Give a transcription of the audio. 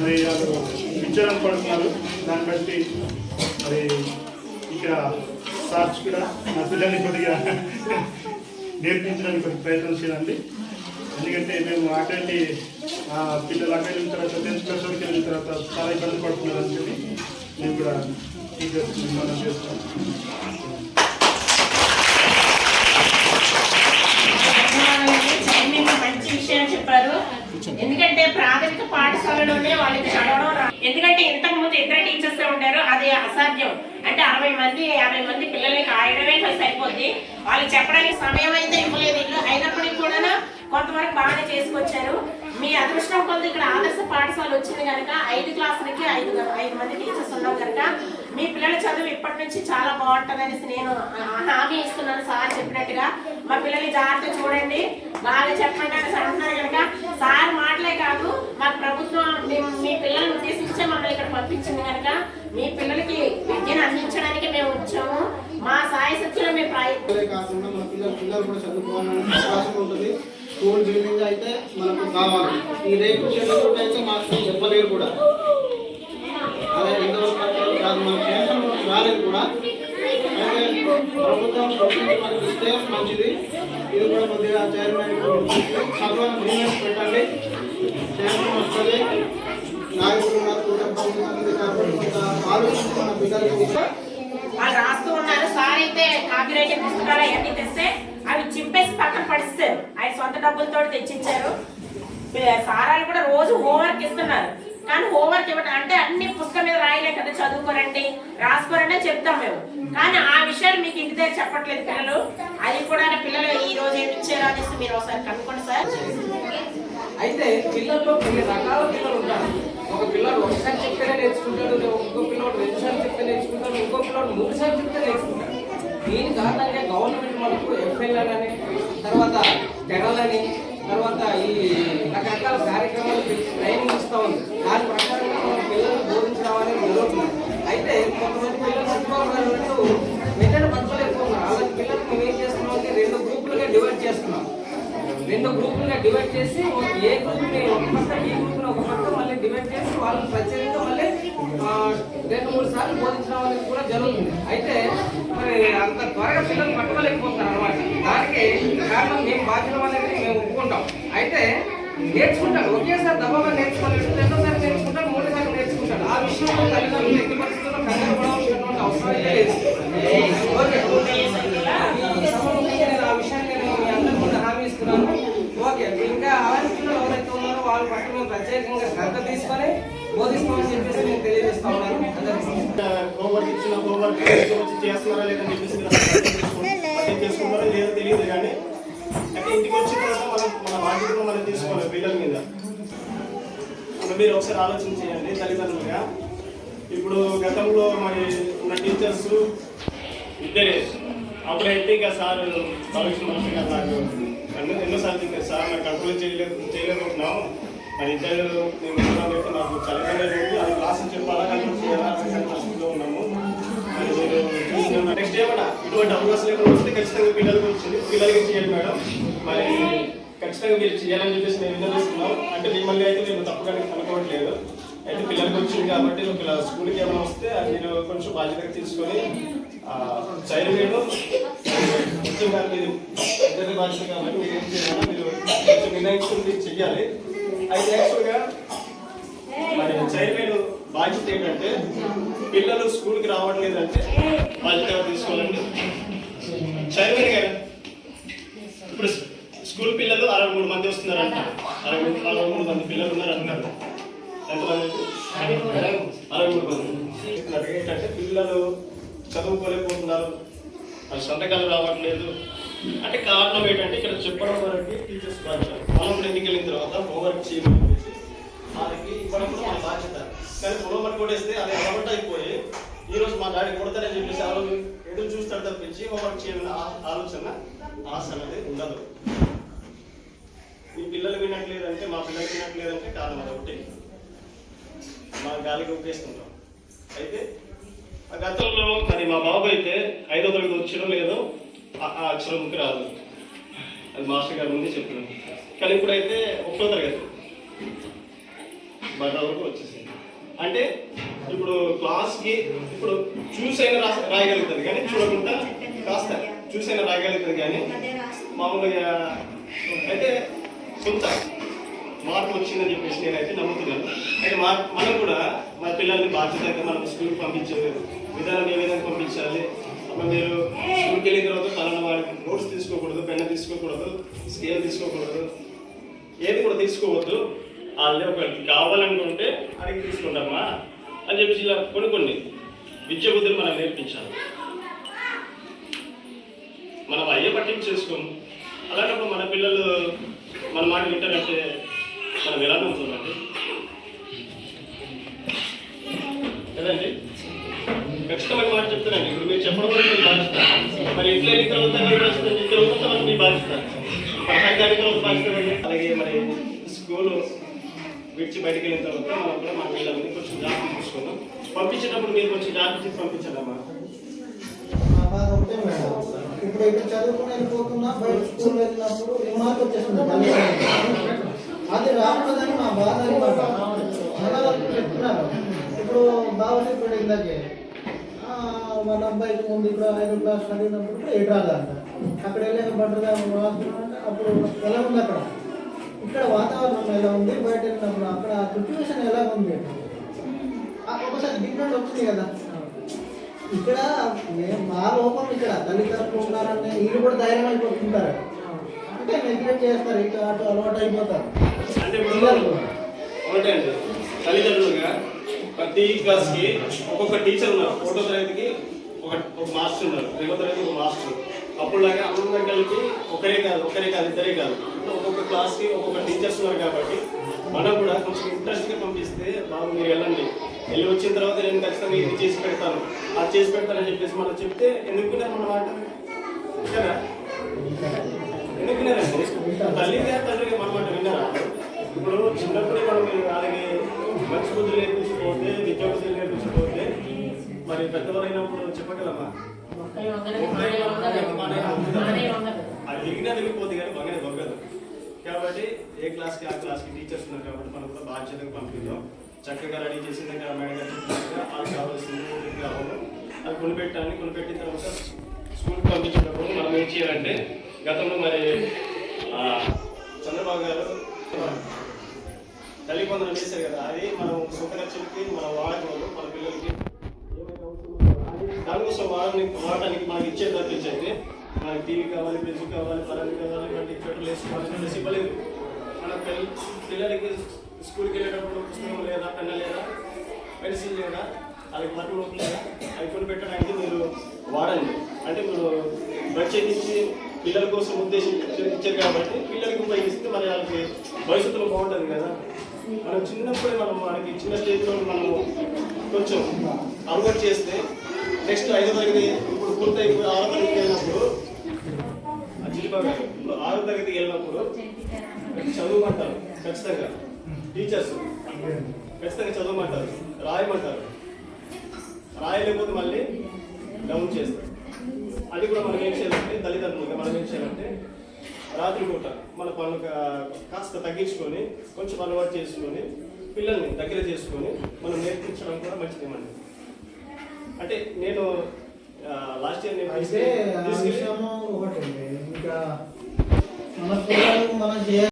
మరి వాళ్ళు విచారణ పడుతున్నారు. దాన్ని బట్టి మరి ఇక్కడ సార్స్ కూడా నా పిల్లల్ని కొద్దిగా నేర్పించడానికి ప్రయత్నం చేయాలండి. ఎందుకంటే మేము అక్కడికి పిల్లలు అక్కడ వెళ్ళిన తర్వాత 10th క్లాస్ వరకు వెళ్ళిన తర్వాత చాలా ఇబ్బంది పడుతున్నారు అని చెప్పి మేము కూడా మనం చేస్తాం. మంచి విషయం చెప్పారు. ఎందుకంటే ప్రాథమిక పాఠశాలలోనే వాళ్ళకి చదవడం ఎందుకంటే ఇంతకు ముందు ఇద్దరు టీచర్స్ ఉంటారు, అది అసాధ్యం. అంటే 60 మంది 50 మంది పిల్లల్ని కాయడమే సరిపోద్ది. వాళ్ళకి చెప్పడానికి సమయం అయితే ఇవ్వలేదు ఇల్లు. అయినప్పటికీ కూడా కొంతవరకు బాగానే చేసుకొచ్చారు. మీ అదృష్టం కొద్ది ఇక్కడ ఆదర్శ పాఠశాల వచ్చింది కనుక 5 క్లాసులకి 5 మంది టీచర్స్ ఉన్నాం కనుక మీ పిల్లల చదువు ఇప్పటి నుంచి చాలా బాగుంటుందని నేను హామీ ఇస్తున్నాను. సార్ చెప్పినట్టుగా మా పిల్లల్ని జాగ్రత్తగా చూడండి, బాగా చెప్పండి అని అంటున్నారు కనుక సార్ మాటలే కాదు, మాకు ప్రభుత్వం మీ పిల్లల్ని ఉద్దేశించే మమ్మల్ని ఇక్కడ పంపించింది కనుక మీ పిల్లలకి విద్యను అందించడానికి మేము వచ్చాము. మా సాయ శక్తిలో మేము కాకుండా మా పిల్లలు కూడా చదువుకోవాలని అవకాశం ఉంటుంది. స్కూల్ బిల్డింగ్ అయితే మనకు కావాలి. ఈ రేపు షెడ్యూల్ అయితే మాకు చెప్పలేరు కూడా. అదే ఇండోర్ కాదు, మన కేంద్రం రాలేదు కూడా. అయితే ప్రభుత్వం మనకి ఇస్తే మంచిది. ఇది కూడా కొద్దిగా చైర్మన్ సభలో బిజినెస్ పెట్టండి, చైర్మన్ వస్తుంది. నాయకులు ఆలోచించి మన పిల్లలకి వాళ్ళు రాస్తూ ఉన్నారు. సార్ అయితే కాపీ రైటింగ్ పుస్తకాలు అవన్నీ తెస్తే అవి చింపేసి పక్కన పడిస్తారు. ఆయన సొంత డబ్బులతో తెచ్చిచ్చారు. సారాలు కూడా రోజు హోంవర్క్ ఇస్తున్నారు. కానీ హోంవర్క్ ఇవ్వడం అంటే అన్ని పుస్తకం మీద రాయలే కదా, చదువుకోరండి రాసుకోరండి అని చెప్తాం మేము. కానీ ఆ విషయాలు మీకు ఇంటి దగ్గర చెప్పట్లేదు పిల్లలు. అది కూడా పిల్లలు ఈ రోజు ఏమి ఇచ్చారో అనేసి మీరు ఒకసారి కనుక్కోండి సార్. అయితే పిల్లల్లో కొన్ని రకాల పిల్లలు ఉంటారు. ఒక పిల్లలు ఒకసారి చెప్తేనే నేర్చుకుంటాడు, ఇంకో పిల్లలు 2 సార్లు చెప్తే నేర్చుకుంటాడు, ఇంకో పిల్లలు 3 సార్లు చెప్తే నేర్చుకుంటాడు. దీని కారణంగా గవర్నమెంట్ మనకు ఎఫ్ఎల్ఎల్ అని, తర్వాత జనరల్ అని, తర్వాత ఈ రకరకాల కార్యక్రమాలు ట్రైనింగ్ ఇస్తూ ఉంది. దాని ప్రకారంగా మన పిల్లలను బోధించడం అనేది జరుగుతుంది. అయితే కొంతమంది పిల్లలు చదువుకోవాలంటూ వెంటనే పట్టుకోలేకపోతున్నారు. అలాంటి పిల్లలకు మేము ఏం చేస్తున్నాం అంటే 2 గ్రూపులుగా డివైడ్ చేస్తున్నాం. 2 గ్రూపులుగా డివైడ్ చేసి ఏ గ్రూప్ని ఒక పక్క, ఈ గ్రూప్ని ఒక పక్క మళ్ళీ డివైడ్ చేసి వాళ్ళని ప్రత్యేకంగా మళ్ళీ 2-3 సార్లు బోధించడం అనేది కూడా జరుగుతుంది. అయితే మరి అంత త్వరగా పిల్లలు పట్టుకోలేకపోతున్నారు అన్నమాట. దానికి కారణం మేము బాధ్యత అనేది మేము ఒప్పుకుంటాం. అయితే నేర్చుకుంటాడు, ఒకేసారి దబాగా నేర్చుకోలేదు, 2సారి నేర్చుకుంటాడు, 3సారి నేర్చుకుంటాడు. ఆ విషయంలో తల్లిదండ్రులు ఎన్ని పరిస్థితుల్లో కంగారు పడవలసినటువంటి అవసరం లేదు. నేను ఆ విషయాన్ని నేను మీ అందరూ కూడా హామీ ఇస్తున్నాను. ఓకే, ఇంకా ఆలోచనలు ఎవరైతే ఉన్నారో వాళ్ళ పట్ల మేము ప్రత్యేకంగా శ్రద్ధ తీసుకొని బోధిస్తామని చెప్పేసి నేను తెలియజేస్తా ఉన్నాను. హోంవర్క్ ఇచ్చిన హోంవర్క్ వచ్చి చేస్తున్నారా లేదని చెప్పేసి చేసుకున్నారో లేదో తెలియదు. కానీ అంటే ఇంటికి వచ్చిన తర్వాత మన బాధ్యతను మనం తీసుకోవాలి పిల్లల మీద. మీరు ఒకసారి ఆలోచన చేయండి తల్లిదండ్రులుగా. ఇప్పుడు గతంలో మరి ఉన్న టీచర్స్ ఇద్దరే. అప్పుడైతే ఇక సార్ బాలకృష్ణ మాస్టర్ గారు నాకు ఎన్నోసార్లు చెప్పారు, సార్ నాకు కంట్రోల్ చేయలేకపోతున్నాం, మరి ఇద్దరు మేము పెట్టి నాకు చదివేది అది క్లాసులు చెప్పాలా కంట్రోల్ చేయాలా పరిస్థితిలో ఉన్నాము. నెక్స్ట్ ఏమన్నా ఇటువంటి అవకాశం లేకుండా వస్తే ఖచ్చితంగా పిల్లలకి వచ్చింది, పిల్లలకి చేయాలి మేడం, మరి ఖచ్చితంగా మీరు చేయాలని చెప్పేసి మేము విన్నవిస్తున్నాం. అంటే మిమ్మల్ని అయితే మేము తప్పుగా అనుకోవట్లేదు. అయితే పిల్లలకి వచ్చింది కాబట్టి పిల్లల స్కూల్కి ఏమైనా వస్తే అది మీరు కొంచెం బాధ్యతగా తీసుకొని చైల్డ్ ముఖ్యంగా మీరు ఇద్దరి బాధ్యత కాబట్టి మీరు ఏం చేయాలన్నా మీరు కొంచెం నిర్ణయించుకుని చెయ్యాలి. అయితే యాక్చువల్గా మరి చైల్డ్ బాధ్యత ఏంటంటే పిల్లలు స్కూల్కి రావట్లేదంటే బాధ్యత తీసుకోవాలండి. చైల్డ్ గారు ఇప్పుడు స్కూల్ పిల్లలు 63 మంది వస్తున్నారంట. 63 మంది పిల్లలు ఉన్నారంటున్నారు. ఎంతమంది? 63 మంది. ఏంటంటే పిల్లలు చదువుకోలేకపోతున్నారు, వాళ్ళు సంతకాలు రావట్లేదు అంటే కారణం ఏంటంటే ఇక్కడ చెప్పడం వరకు టీచర్స్ బాధ్యత. మనం ఇంటికి వెళ్ళిన తర్వాత హోంవర్క్ చేయమని చెప్పేసి వాళ్ళకి ఇవ్వడం కూడా మన బాధ్యత. కానీ హోంవర్క్ కొట్టేస్తే అది అలవాటు అయిపోయి ఈరోజు మా డాడీ కొడతారని చెప్పేసి ఆ రోజు ఎదురు చూస్తాడు తప్పించి హోంవర్క్ చేయాలన్న ఆలోచన ఆశ అనేది ఉండదు. మీ పిల్లలు వినట్లేదంటే మా పిల్లలు వినట్లేదంటే కారణం అది ఒకటి, మా గాలికి ఉపయోగిస్తుంటాం. అయితే ఆ గతంలో మరి మా బాబు అయితే 5వ తరగతి వచ్చడం లేదో ఆ అక్షరంకి రాదు, అది మాస్టర్ గారి ముందే చెప్పాను. కానీ ఇప్పుడైతే 1వ తరగతి బర్ర వరకు వచ్చేసింది. అంటే ఇప్పుడు క్లాస్కి ఇప్పుడు చూసైనా రాయగలుగుతుంది కానీ చూడకుండా కాస్త చూసైనా రాయగలుగుతుంది కానీ మామూలుగా అయితే కొంత మార్పు వచ్చిందని చెప్పేసి నేనైతే నమ్ముతున్నాను. అయితే మనం కూడా మన పిల్లల్ని బాధ్యతగా మనం స్కూల్కి పంపించే విధానం ఏ విధంగా పంపించాలి. మీరు స్కూల్కి వెళ్ళిన తర్వాత పలానా వాడికి నోట్స్ తీసుకోకూడదు, పెన్ను తీసుకోకూడదు, స్కేల్ తీసుకోకూడదు, ఏది కూడా తీసుకోవద్దు. వాళ్ళే ఒకటి కావాలనుకుంటే అడిగి తీసుకుంటామా అని చెప్పేసి ఇలా కొన్ని విద్య బుద్ధులు మనం నేర్పించాలి. మనం అయ్యే పట్టింపు చేసుకోము. అలాంటప్పుడు మన పిల్లలు మన మాట వింటారంటే మనం ఎలా నమ్ముతుందండి కదండి. ఖచ్చితమైన మాట చెప్తానండి. ఇప్పుడు మీరు చెప్పడం వల్ల మీరు బాధిస్తారు. మరి ఇంట్లో ఎన్ని తర్వాత మీ బాధిస్తారు, పట్టణానికి తర్వాత బాధిస్తారండి. అలాగే మరి స్కూలు విడిచి బయటకు వెళ్ళిన తర్వాత మనం కూడా మన పిల్లల్ని కొంచెం జాగ్రత్త చూసుకున్నాం. పంపించేటప్పుడు మీరు కొంచెం జాగ్రత్త చేసి పంపించాలమ్మా. మా బాధ ఒకటే మేడం, ఇప్పుడు ఇక్కడ చదువుకుని వెళ్ళిపోతున్నా బయట స్కూల్ వెళ్ళినప్పుడు ఏ మార్క్ వచ్చేస్తుంది అది రాకూడదని మా బాధ అనమాట. చాలా వరకు చెప్తున్నారు. ఇప్పుడు బాగా చెప్పాడు ఇందాకే మన అబ్బాయికి ముందు ఇప్పుడు 5వ క్లాస్ చదివినప్పుడు 7 రాదంట. అక్కడ వెళ్ళాక బట్టగా రాస్తున్నామంటే అప్పుడు ఎలా ఉంది అక్కడ, ఇక్కడ వాతావరణం ఎలా ఉంది, బయట వెళ్ళినప్పుడు అక్కడ సిచ్యువేషన్ ఎలా ఉంది, ఒకసారి డిఫరెంట్ వచ్చింది కదా. ఇక్కడ మా లోపం ఇక్కడ తల్లిదండ్రులు ఉన్నారని వీళ్ళు కూడా ధైర్యం అయిపోతుంటారు, అంటే నెగ్లెక్ట్ చేస్తారు, ఇటు అటు అలవాటు అయిపోతారు. అంటే ఒకటే అండి, తల్లిదండ్రులుగా ప్రతి క్లాస్కి ఒక్కొక్క టీచర్ ఉన్నారు. 1వ తరగతికి ఒక మాస్టర్ ఉన్నారు, 2వ తరగతికి ఒక మాస్టర్. అప్పుడులాగా అందరం కలిపి ఒకరే కాదు ఇద్దరే కాదు, ఒక్కొక్క క్లాస్కి ఒక్కొక్క టీచర్స్ ఉన్నారు. కాబట్టి మనం కూడా కొంచెం ఇంట్రెస్ట్గా పంపిస్తే బాబు మీరు వెళ్ళండి, వెళ్ళి వచ్చిన తర్వాత నేను ఖచ్చితంగా ఇది చేసి పెడతాను, అది చేసి పెడతానని చెప్పేసి మనం చెప్తే ఎందుకున్నారు మన మాట కదా, ఎందుకున్నారండి. తల్లిగా తండ్రిగా మన మాట విన్నారా? ఇప్పుడు చిన్నప్పుడే మనం అలాగే మంచి బుద్ధులు నేర్పించకపోతే, విద్యా బుద్ధులు నేర్పించకపోతే మరి పెద్దవారైనప్పుడు చెప్పగలమా? అది దిగినా దిగిపోతే కానీ బాగానే దొరకదు. కాబట్టి ఏ క్లాస్కి ఆ క్లాస్కి టీచర్స్ ఉన్నారు కాబట్టి మనం కూడా బాధ్యతగా పంపిద్దాం. చక్కగా రెడీ చేసిన దగ్గర మేడం గారు చెప్పినట్టుగా వాళ్ళకి కావాల్సింది కావాలి అది కొనిపెట్టిన తర్వాత స్కూల్కి పంపించినప్పుడు మనం ఏం చేయాలంటే, గతంలో మరి చంద్రబాబు గారు తల్లి పొందడం చేశారు కదా, అది మనం సొంత ఖర్చులకి మనం వాడకూడదు. మన పిల్లలకి ఏమైనా అవుతుందో అది దానికోసం వాడటానికి మనకి ఇచ్చే తప్పించైతే మనకి టీవీ కావాలి, ఫ్రిడ్జ్ కావాలి, పరాలు కావాలి, వంటి చెట్లు వేసుకోవాలి ఇవ్వలేదు. మన పిల్లలకి స్కూల్కి వెళ్ళేటప్పుడు పుస్తకం లేదా, పెన్ను లేదా, పెన్సిల్ లేదా, వాళ్ళకి మట్టి నోట్లు లేదా, అవి కొనిపెట్టడానికి మీరు వాడండి. అంటే మీరు ప్రత్యేకించి పిల్లల కోసం ఉద్దేశించి ఇచ్చారు కాబట్టి పిల్లలకి ఉపయోగిస్తే మరి వాళ్ళకి భవిష్యత్తులో బాగుంటుంది కదా. మనం చిన్నప్పుడే మనకి చిన్న స్టేజ్లో మనము కొంచెం అలవాటు చేస్తే నెక్స్ట్ 5వ తరగతి ఇప్పుడు పూర్తయి 6వ తరగతికి వెళ్ళినప్పుడు ఇప్పుడు 6వ తరగతికి వెళ్ళినప్పుడు చదువుమంటారు ఖచ్చితంగా, టీచర్స్ ఖచ్చితంగా చదవమంటారు, రాయమంటారు. రాయలేకపోతే మళ్ళీ డౌన్ చేస్తారు. అది కూడా మనం ఏం చేయాలంటే, తల్లిదండ్రులుగా మనం ఏం చేయాలంటే రాత్రి పూట మన పనులు కాస్త తగ్గించుకొని కొంచెం అలవాటు చేసుకొని పిల్లల్ని దగ్గర చేసుకొని మనం నేర్పించడం కూడా మంచిదేమండి. అంటే నేను లాస్ట్ ఇయర్ నేను అయితే ఇంకా మన పిల్లలు మనం